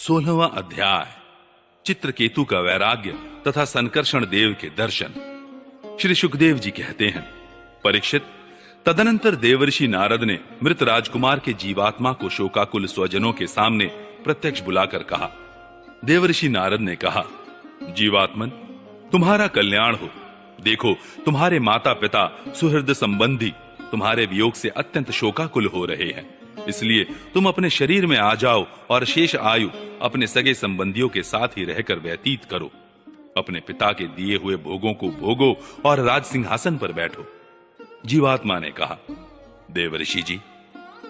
16वां अध्याय चित्रकेतु का वैराग्य तथा संकर्षण देव के दर्शन। श्री सुखदेव जी कहते हैं, परीक्षित, तदनंतर देवर्षि नारद ने मृत राजकुमार के जीवात्मा को शोकाकुल स्वजनों के सामने प्रत्यक्ष बुलाकर कहा। देवर्षि नारद ने कहा, जीवात्मन, तुम्हारा कल्याण हो। देखो, तुम्हारे माता पिता सुहृद संबंधी तुम्हारे वियोग से अत्यंत शोकाकुल हो रहे हैं, इसलिए तुम अपने शरीर में आ जाओ और शेष आयु अपने सगे संबंधियों के साथ ही रहकर व्यतीत करो। अपने पिता के दिए हुए भोगों को भोगो और राज सिंहासन पर बैठो। जीवात्मा ने कहा, देवर्षि जी,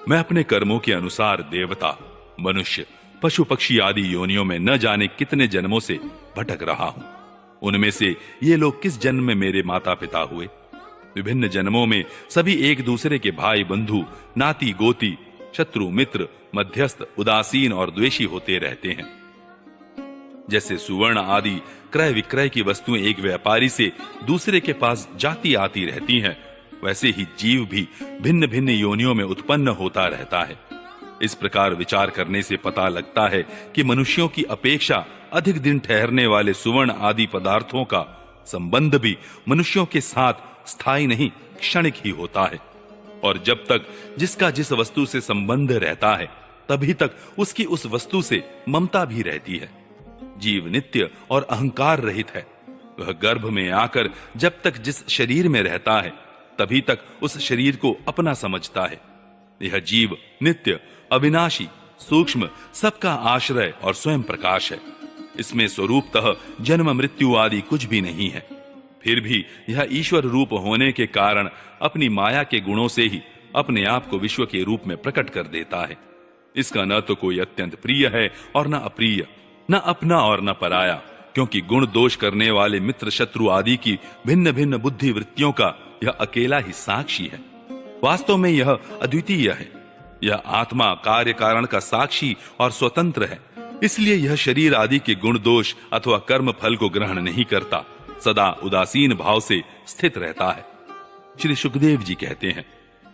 मैं अपने कर्मों के अनुसार देवता, मनुष्य, पशु पक्षी आदि योनियों में न जाने कितने जन्मों से भटक रहा हूं। उनमें से ये लोग किस जन्म में मेरे माता पिता हुए? विभिन्न जन्मों में सभी एक दूसरे के भाई बंधु, नाती गोती, शत्रु मित्र, मध्यस्थ, उदासीन और द्वेषी होते रहते हैं। जैसे सुवर्ण आदि क्रय विक्रय की वस्तुएं एक व्यापारी से दूसरे के पास जाती आती रहती हैं, वैसे ही जीव भी भिन्न भिन्न योनियों में उत्पन्न होता रहता है। इस प्रकार विचार करने से पता लगता है कि मनुष्यों की अपेक्षा अधिक दिन ठहरने वाले सुवर्ण आदि पदार्थों का संबंध भी मनुष्यों के साथ स्थायी नहीं, क्षणिक ही होता है। और जब तक जिसका जिस वस्तु से संबंध रहता है, तभी तक उसकी उस वस्तु से ममता भी रहती है। जीव नित्य और अहंकार रहित है। वह गर्भ में आकर जब तक जिस शरीर में रहता है, तभी तक उस शरीर को अपना समझता है। यह जीव नित्य, अविनाशी, सूक्ष्म, सबका आश्रय और स्वयं प्रकाश है। इसमें स्वरूपतः जन्म मृत्यु आदि कुछ भी नहीं है। फिर भी यह ईश्वर रूप होने के कारण अपनी माया के गुणों से ही अपने आप को विश्व के रूप में प्रकट कर देता है। इसका न तो कोई अत्यंत प्रिय है और न अप्रिय, न अपना और न पराया, क्योंकि गुण दोष करने वाले मित्र शत्रु आदि की भिन्न भिन्न बुद्धि वृत्तियों का यह अकेला ही साक्षी है। वास्तव में यह अद्वितीय है। यह आत्मा कार्य कारण का साक्षी और स्वतंत्र है। इसलिए यह शरीर आदि के गुण दोष अथवा कर्म फल को ग्रहण नहीं करता, सदा उदासीन भाव से स्थित रहता है। श्री सुखदेव जी कहते हैं,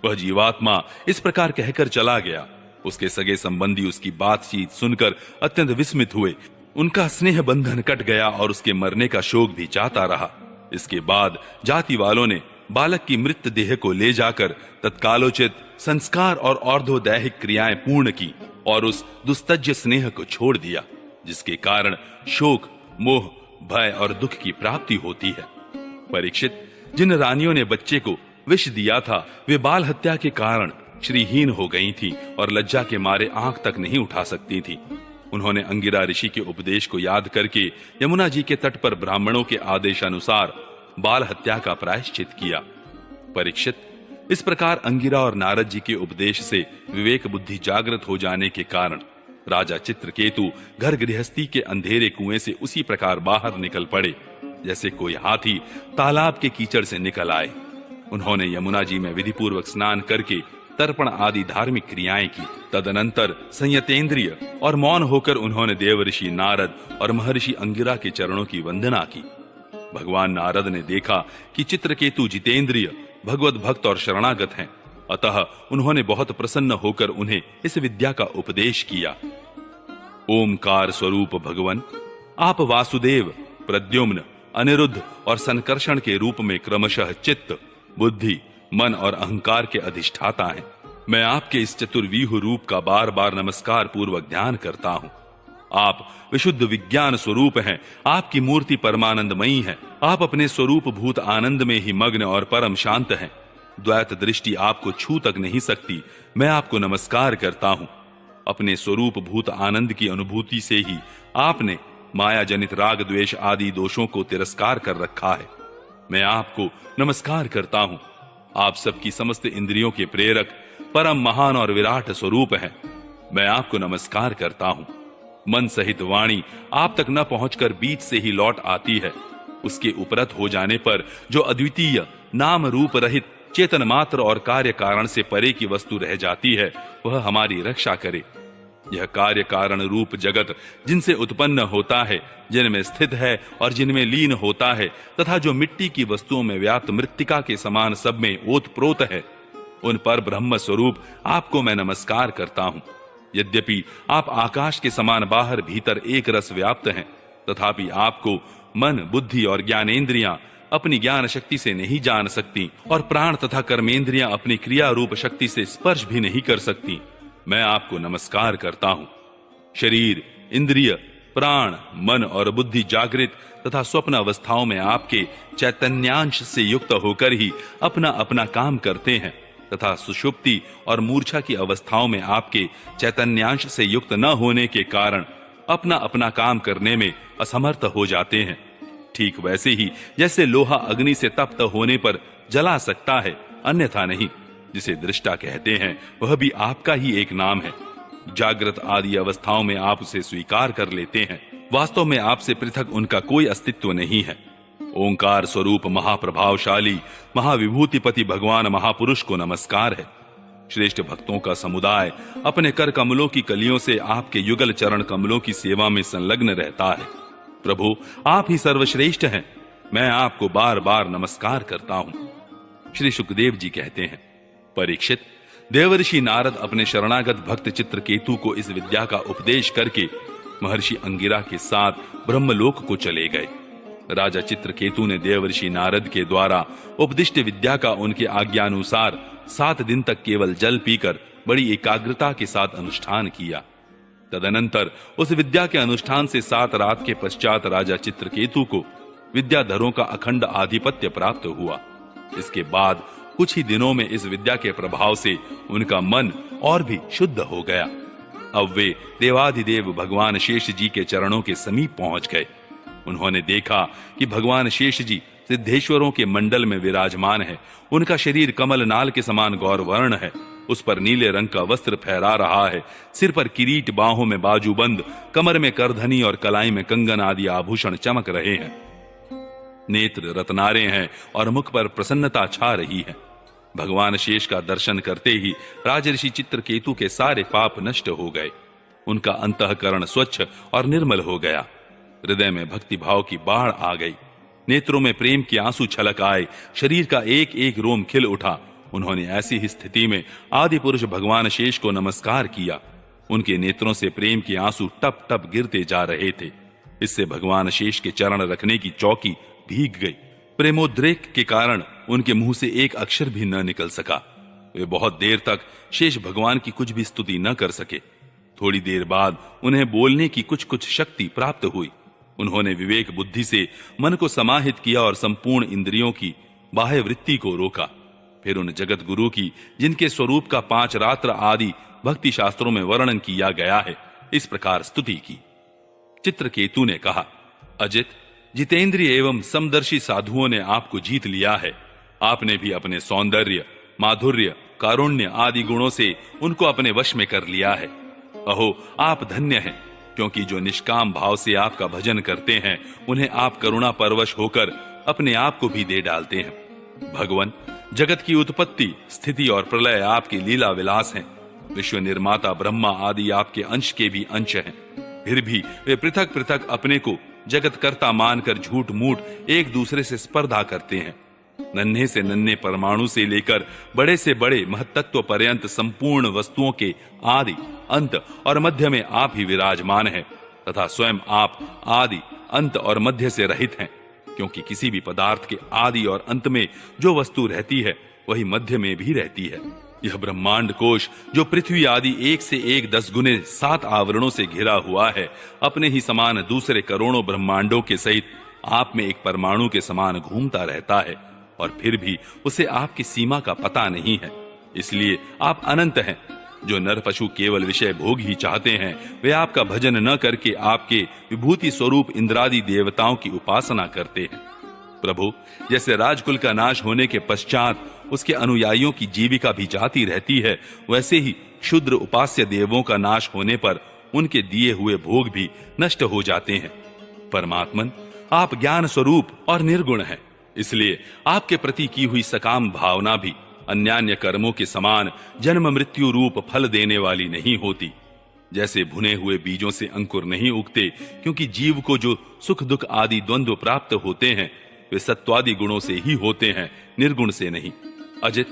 वह जीवात्मा इस प्रकार कहकर चला गया। उसके सगे संबंधी उसकी बातचीत सुनकर अत्यंत विस्मित हुए। उनका स्नेह बंधन कट गया और उसके मरने का शोक भी जाता रहा। इसके बाद जाति वालों ने बालक की मृत देह को ले जाकर तत्कालोचित संस्कार और और्ध्वदैहिक क्रियाएं पूर्ण की और उस दुस्तज्य स्नेह को छोड़ दिया, जिसके कारण शोक, मोह, भय और दुख की प्राप्ति होती है। परीक्षित, जिन रानियों ने बच्चे को विष दिया था, वे बाल हत्या के कारण श्रीहीन हो गई थी और लज्जा के मारे आंख तक नहीं उठा सकती थी। उन्होंने अंगिरा ऋषि के उपदेश को याद करके यमुना जी के तट पर ब्राह्मणों के आदेशानुसार बाल हत्या का प्रायश्चित किया। परीक्षित, इस प्रकार अंगिरा और नारद जी के उपदेश से विवेक बुद्धि जागृत हो जाने के कारण राजा चित्रकेतु घर गृहस्थी के अंधेरे कुएं से उसी प्रकार बाहर निकल पड़े जैसे कोई हाथी तालाब के कीचड़ से निकल आए। उन्होंने यमुना जी में विधिपूर्वक स्नान करके तर्पण आदि धार्मिक क्रियाएं की। तदनंतर संयतेंद्रिय और मौन होकर उन्होंने देवर्षि नारद और महर्षि अंगिरा के चरणों की वंदना की। भगवान नारद ने देखा कि चित्रकेतु जितेंद्रिय, भगवत भक्त और शरणागत हैं, अतः उन्होंने बहुत प्रसन्न होकर उन्हें इस विद्या का उपदेश किया। ओमकार स्वरूप भगवन, आप वासुदेव, प्रद्युम्न, अनिरुद्ध और संकर्षण के रूप में क्रमशः चित्त, बुद्धि, मन और अहंकार के अधिष्ठाता हैं। मैं आपके इस चतुर्व्यूह रूप का बार बार नमस्कार पूर्वक ध्यान करता हूं। आप विशुद्ध विज्ञान स्वरूप हैं। आपकी मूर्ति परमानंदमयी है। आप अपने स्वरूप भूत आनंद में ही मग्न और परम शांत हैं। द्वैत दृष्टि आपको छू तक नहीं सकती। मैं आपको नमस्कार करता हूं। अपने स्वरूप भूत आनंद की अनुभूति से ही आपने माया जनित राग द्वेष आदि दोषों को तिरस्कार कर रखा है। मैं आपको नमस्कार करता हूं। आप सबकी समस्त इंद्रियों के प्रेरक, परम महान और विराट स्वरूप हैं। मैं आपको नमस्कार करता हूं। मन सहित वाणी आप तक न पहुंचकर बीच से ही लौट आती है। उसके उपरत हो जाने पर जो अद्वितीय, नाम रूप रहित, चेतन मात्र और कार्य कारण से परे की वस्तु रह जाती है, वह हमारी रक्षा करे। यह कार्य कारण रूप जगत जिनसे उत्पन्न होता है, जिनमें स्थित है और जिनमें लीन होता है, तथा जो मिट्टी की वस्तुओं में व्याप्त मृत्तिका के समान सब में ओतप्रोत है, उन पर ब्रह्म स्वरूप आपको मैं नमस्कार करता हूं। यद्यपि आप आकाश के समान बाहर भीतर एक रस व्याप्त हैं, तथापि आपको मन, बुद्धि और ज्ञानेंद्रियां अपनी ज्ञान शक्ति से नहीं जान सकती और प्राण तथा कर्मेंद्रियां अपनी क्रिया रूप शक्ति से स्पर्श भी नहीं कर सकती। मैं आपको नमस्कार करता हूं। शरीर, इंद्रिय, प्राण, मन और बुद्धि जागृत तथा स्वप्न अवस्थाओं में आपके चैतन्यांश से युक्त होकर ही अपना अपना काम करते हैं तथा सुषुप्ति और मूर्छा की अवस्थाओं में आपके चैतन्यांश से युक्त न होने के कारण अपना अपना काम करने में असमर्थ हो जाते हैं। ठीक वैसे ही जैसे लोहा अग्नि से तप्त होने पर जला सकता है, अन्यथा नहीं। जिसे दृष्टा कहते हैं वह भी आपका ही एक नाम है। जागृत आदि अवस्थाओं में आप उसे स्वीकार कर लेते हैं, वास्तव में आपसे पृथक उनका कोई अस्तित्व नहीं है। ओंकार स्वरूप महाप्रभावशाली महाविभूतिपति भगवान महापुरुष को नमस्कार है। श्रेष्ठ भक्तों का समुदाय अपने कर कमलों की कलियों से आपके युगल चरण कमलों की सेवा में संलग्न रहता है। प्रभु, आप ही सर्वश्रेष्ठ हैं। मैं आपको बार बार नमस्कार करता हूं। श्री सुखदेव जी कहते हैं, परीक्षित, देवर्षि नारद अपने शरणागत भक्त चित्रकेतु को इस विद्या का उपदेश करके महर्षि अंगिरा के साथ ब्रह्मलोक को चले गए। राजा चित्रकेतु ने देवर्षि नारद के द्वारा उपदिष्ट विद्या का उनके आज्ञानुसार 7 दिन तक केवल जल पीकर बड़ी एकाग्रता के साथ अनुष्ठान किया। तदनंतर उस विद्या के अनुष्ठान से 7 रात के पश्चात राजा चित्रकेतु को विद्याधरों का अखंड आधिपत्य प्राप्त हुआ। इसके बाद कुछ ही दिनों में इस विद्या के प्रभाव से उनका मन और भी शुद्ध हो गया। अब वे देवाधिदेव भगवान शेष जी के चरणों के समीप पहुंच गए। उन्होंने देखा कि भगवान शेष जी सिद्धेश्वरों के मंडल में विराजमान है। उनका शरीर कमल नाल के समान गौरवर्ण है। उस पर नीले रंग का वस्त्र फहरा रहा है। सिर पर किरीट, बाहों में बाजूबंद, कमर में करधनी और कलाई में कंगन आदि आभूषण चमक रहे हैं। नेत्र रत्नारे हैं और मुख पर प्रसन्नता छा रही है। भगवान शेष का दर्शन करते ही राजऋषि चित्रकेतु के सारे पाप नष्ट हो गए। उनका अंतःकरण स्वच्छ और निर्मल हो गया। हृदय में भक्ति भाव की बाढ़ आ गई। नेत्रों में प्रेम के आंसू छलक आए। शरीर का एक एक रोम खिल उठा। उन्होंने ऐसी ही स्थिति में आदि पुरुष भगवान शेष को नमस्कार किया। उनके नेत्रों से प्रेम के आंसू टप टप गिरते जा रहे थे। इससे भगवान शेष के चरण रखने की चौकी भीग गई। प्रेमोद्रेक के कारण उनके मुंह से एक अक्षर भी न निकल सका। वे बहुत देर तक शेष भगवान की कुछ भी स्तुति न कर सके। थोड़ी देर बाद उन्हें बोलने की कुछ कुछ शक्ति प्राप्त हुई। उन्होंने विवेक बुद्धि से मन को समाहित किया और संपूर्ण इंद्रियों की बाह्य वृत्ति को रोका। फिर उन जगत गुरु की, जिनके स्वरूप का 5 रात्र आदि भक्ति शास्त्रों में वर्णन किया गया है, इस प्रकार स्तुति की। चित्रकेतु ने कहा, अजित, जितेंद्रिय एवं समदर्शी साधुओं ने आपको जीत लिया है। आपने भी अपने सौंदर्य, माधुर्य, कारुण्य आदि गुणों से उनको अपने वश में कर लिया है। अहो, आप धन्य हैं, क्योंकि जो निष्काम भाव से आपका भजन करते हैं उन्हें आप करुणा परवश होकर अपने आप को भी दे डालते हैं। भगवान, जगत की उत्पत्ति, स्थिति और प्रलय आपकी लीला विलास हैं। विश्व निर्माता ब्रह्मा आदि आपके अंश के भी अंश हैं। फिर भी वे पृथक पृथक अपने को जगत कर्ता मानकर झूठ मूठ एक दूसरे से स्पर्धा करते हैं। नन्हे से नन्हे परमाणु से लेकर बड़े से बड़े महत्त्व पर्यंत संपूर्ण वस्तुओं के आदि, अंत और मध्य में आप ही विराजमान हैं तथा स्वयं आप आदि, अंत और मध्य से रहित हैं, क्योंकि किसी भी पदार्थ के आदि और अंत में जो वस्तु रहती है वही मध्य में भी रहती है। यह ब्रह्मांड कोश, जो पृथ्वी आदि 1 से 1 10 गुने 7 आवरणों से घिरा हुआ है, अपने ही समान दूसरे करोड़ों ब्रह्मांडों के सहित आप में एक परमाणु के समान घूमता रहता है, और फिर भी उसे आपकी सीमा का पता नहीं है। इसलिए आप अनंत हैं। जो नर पशु केवल विषय भोग ही चाहते हैं, वे आपका भजन न करके आपके विभूति स्वरूप इंद्रादि देवताओं की उपासना करते हैं। प्रभु, जैसे राजकुल का नाश होने के पश्चात उसके अनुयायियों की जीविका भी जाती रहती है, वैसे ही क्षुद्र उपास्य देवों का नाश होने पर उनके दिए हुए भोग भी नष्ट हो जाते हैं। परमात्मन, आप ज्ञान स्वरूप और निर्गुण हैं, इसलिए आपके प्रति की हुई सकाम भावना भी अन्यान्य कर्मों के समान जन्म मृत्यु रूप फल देने वाली नहीं होती। जैसे भुने हुए बीजों से अंकुर नहीं उगते, क्योंकि जीव को जो सुख दुख आदि द्वंद्व प्राप्त होते हैं वे सत्वादि गुणों से ही होते हैं, निर्गुण से नहीं। अजित,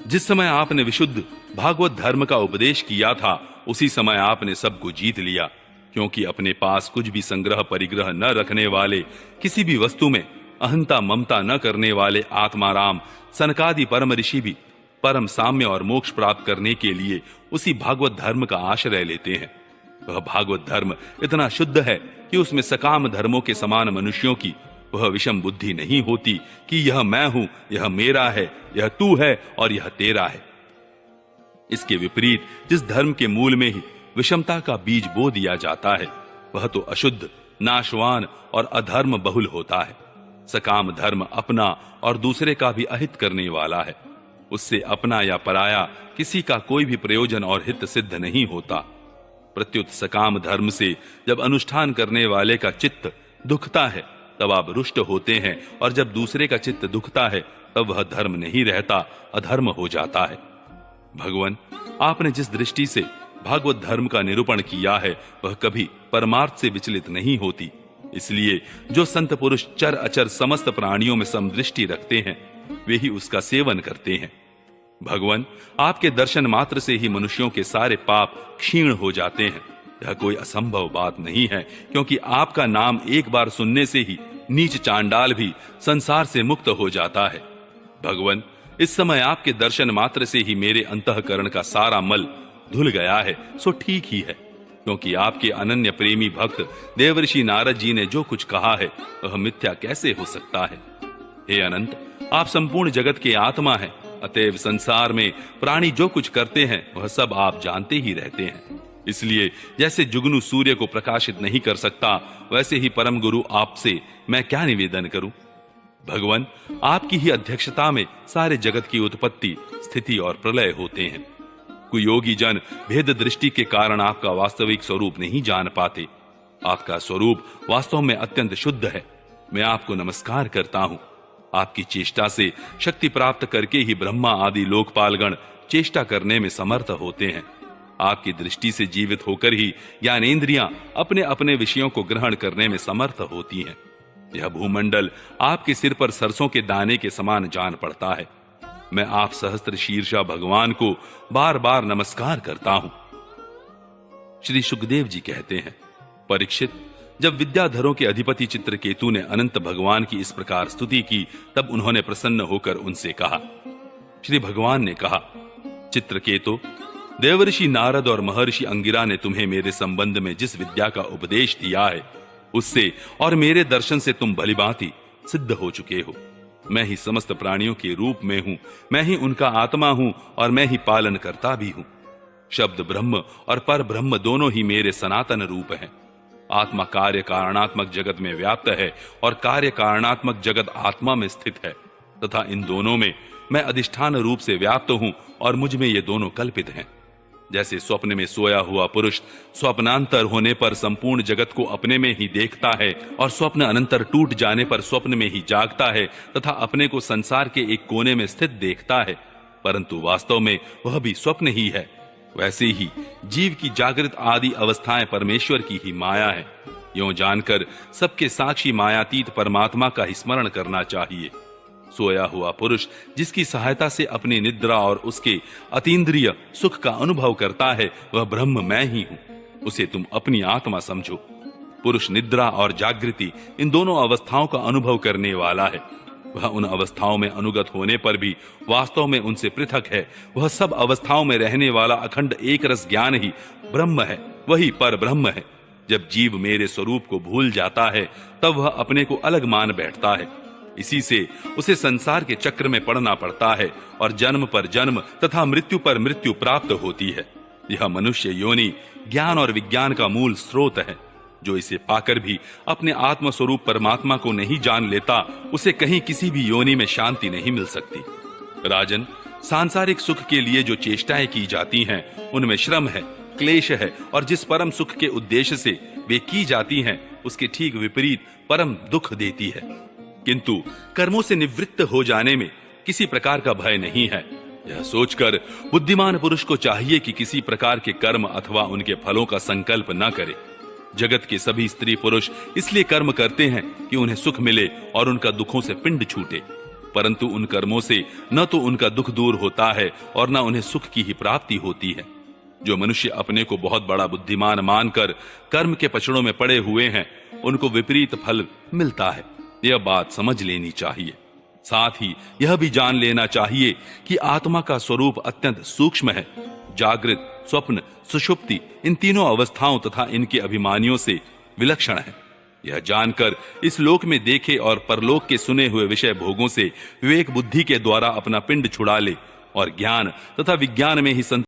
जिस समय आपने विशुद्ध भागवत धर्म का उपदेश किया था, उसी समय आपने सबको जीत लिया, क्योंकि अपने पास कुछ भी संग्रह परिग्रह न रखने वाले, किसी भी वस्तु में अहंता ममता न करने वाले आत्माराम सनकादि परम ऋषि भी परम साम्य और मोक्ष प्राप्त करने के लिए उसी भागवत धर्म का आश्रय लेते हैं। वह भागवत धर्म इतना शुद्ध है कि उसमें सकाम धर्मों के समान मनुष्यों की वह विषम बुद्धि नहीं होती कि यह मैं हूं, यह मेरा है, यह तू है और यह तेरा है। इसके विपरीत जिस धर्म के मूल में ही विषमता का बीज बो दिया जाता है, वह तो अशुद्ध, नाशवान और अधर्म बहुल होता है। सकाम धर्म अपना और दूसरे का भी अहित करने वाला है। उससे अपना या पराया किसी का कोई भी प्रयोजन और हित सिद्ध नहीं होता। प्रत्युत सकाम धर्म से जब अनुष्ठान करने वाले का चित्त दुखता है तब आप रुष्ट होते हैं, और जब दूसरे का चित्त दुखता है तब वह धर्म नहीं रहता, अधर्म हो जाता है। भगवान, आपने जिस दृष्टि से भागवत धर्म का निरूपण किया है वह कभी परमार्थ से विचलित नहीं होती। इसलिए जो संत पुरुष चर अचर समस्त प्राणियों में समदृष्टि रखते हैं वे ही उसका सेवन करते हैं। भगवान, आपके दर्शन मात्र से ही मनुष्यों के सारे पाप क्षीण हो जाते हैं। यह कोई असंभव बात नहीं है, क्योंकि आपका नाम एक बार सुनने से ही नीच चांडाल भी संसार से मुक्त हो जाता है। भगवान, इस समय आपके दर्शन मात्र से ही मेरे अंतःकरण का सारा मल धुल गया है, सो ठीक ही है, क्योंकि आपके अनन्य प्रेमी भक्त देवर्षि नारद जी ने जो कुछ कहा है वह मिथ्या कैसे हो सकता है। हे अनंत, आप संपूर्ण जगत के आत्मा हैं, अतएव संसार में प्राणी जो कुछ करते हैं वह सब आप जानते ही रहते हैं। इसलिए जैसे जुगनू सूर्य को प्रकाशित नहीं कर सकता, वैसे ही परम गुरु आपसे मैं क्या निवेदन करूं। भगवान, आपकी ही अध्यक्षता में सारे जगत की उत्पत्ति, स्थिति और प्रलय होते हैं। कुयोगी जन भेद दृष्टि के कारण आपका वास्तविक स्वरूप नहीं जान पाते। आपका स्वरूप वास्तव में अत्यंत शुद्ध है। मैं आपको नमस्कार करता हूं। आपकी चेष्टा से शक्ति प्राप्त करके ही ब्रह्मा आदि लोकपालगण चेष्टा करने में समर्थ होते हैं। आपकी दृष्टि से जीवित होकर ही ज्ञानेंद्रियां अपने अपने विषयों को ग्रहण करने में समर्थ होती हैं। यह भूमंडल आपके सिर पर सरसों के दाने के समान जान पड़ता है। मैं आप सहस्त्र शीर्षा भगवान को बार बार नमस्कार करता हूं। श्री सुखदेव जी कहते हैं, परीक्षित, जब विद्याधरों के अधिपति चित्रकेतु ने अनंत भगवान की इस प्रकार स्तुति की, तब उन्होंने प्रसन्न होकर उनसे कहा। श्री भगवान ने कहा, चित्रकेतु, देवर्षि नारद और महर्षि अंगिरा ने तुम्हें मेरे संबंध में जिस विद्या का उपदेश दिया है उससे और मेरे दर्शन से तुम भलीभांति सिद्ध हो चुके हो। मैं ही समस्त प्राणियों के रूप में हूं, मैं ही उनका आत्मा हूं और मैं ही पालन करता भी हूं। शब्द ब्रह्म और पर ब्रह्म दोनों ही मेरे सनातन रूप हैं। आत्मा कार्य कारणात्मक जगत में व्याप्त है और कार्य कारणात्मक जगत आत्मा में स्थित है, तथा इन दोनों में मैं अधिष्ठान रूप से व्याप्त हूं और मुझ में ये दोनों कल्पित हैं। जैसे स्वप्न में सोया हुआ पुरुष स्वप्नांतर होने पर संपूर्ण जगत को अपने में ही देखता है और स्वप्न अनंतर टूट जाने पर स्वप्न में ही जागता है तथा अपने को संसार के एक कोने में स्थित देखता है, परंतु वास्तव में वह भी स्वप्न ही है, वैसे ही जीव की जागृत आदि अवस्थाएं परमेश्वर की ही माया है। यूं जानकर सबके साक्षी मायातीत परमात्मा का ही स्मरण करना चाहिए। सोया हुआ पुरुष जिसकी सहायता से अपनी निद्रा और उसके अतीन्द्रिय सुख का अनुभव करता है, वह ब्रह्म मैं ही हूं। उसे तुम अपनी आत्मा समझो। पुरुष निद्रा और जागृति इन दोनों अवस्थाओं का अनुभव करने वाला है। वह उन अवस्थाओं में अनुगत होने पर भी वास्तव में उनसे पृथक है। वह सब अवस्थाओं में रहने वाला अखंड एक रस ज्ञान ही ब्रह्म है, वही पर ब्रह्म है। जब जीव मेरे स्वरूप को भूल जाता है तब वह अपने को अलग मान बैठता है। इसी से उसे संसार के चक्र में पड़ना पड़ता है और जन्म पर जन्म तथा मृत्यु पर मृत्यु प्राप्त होती है। यह मनुष्य योनि ज्ञान और विज्ञान का मूल स्रोत है। जो इसे पाकर भी अपने आत्म स्वरूप परमात्मा को नहीं जान लेता, उसे कहीं किसी भी योनि में शांति नहीं मिल सकती। राजन, सांसारिक सुख के लिए जो चेष्टाएं की जाती हैं, उनमें श्रम है, क्लेश है, और जिस परम सुख के उद्देश्य से वे की जाती हैं उसके ठीक विपरीत परम दुख देती है। किंतु कर्मों से निवृत्त हो जाने में किसी प्रकार का भय नहीं है। यह सोचकर बुद्धिमान पुरुष को चाहिए कि किसी प्रकार के कर्म अथवा उनके फलों का संकल्प न करे। जगत के सभी स्त्री पुरुष इसलिए कर्म करते हैं कि उन्हें सुख मिले और उनका दुखों से पिंड छूटे, परंतु उन कर्मों से न तो उनका दुख दूर होता है और न उन्हें सुख की ही प्राप्ति होती है। जो मनुष्य अपने को बहुत बड़ा बुद्धिमान मानकर कर्म के पचड़ों में पड़े हुए हैं, उनको विपरीत फल मिलता है। यह बात समझ लेनी चाहिए। साथ ही यह भी जान लेना चाहिए कि आत्मा का स्वरूप अत्यंत सूक्ष्म है। जागृत, स्वप्न, सुषुप्ति इन तीनों अवस्थाओं तथा इनके अभिमानियों से विलक्षण है। यह जानकर इस लोक में देखे और परलोक के सुने हुए विषय भोगों से विवेक बुद्धि के द्वारा अपना पिंड छुड़ा ले और ज्ञान तथा विज्ञान में ही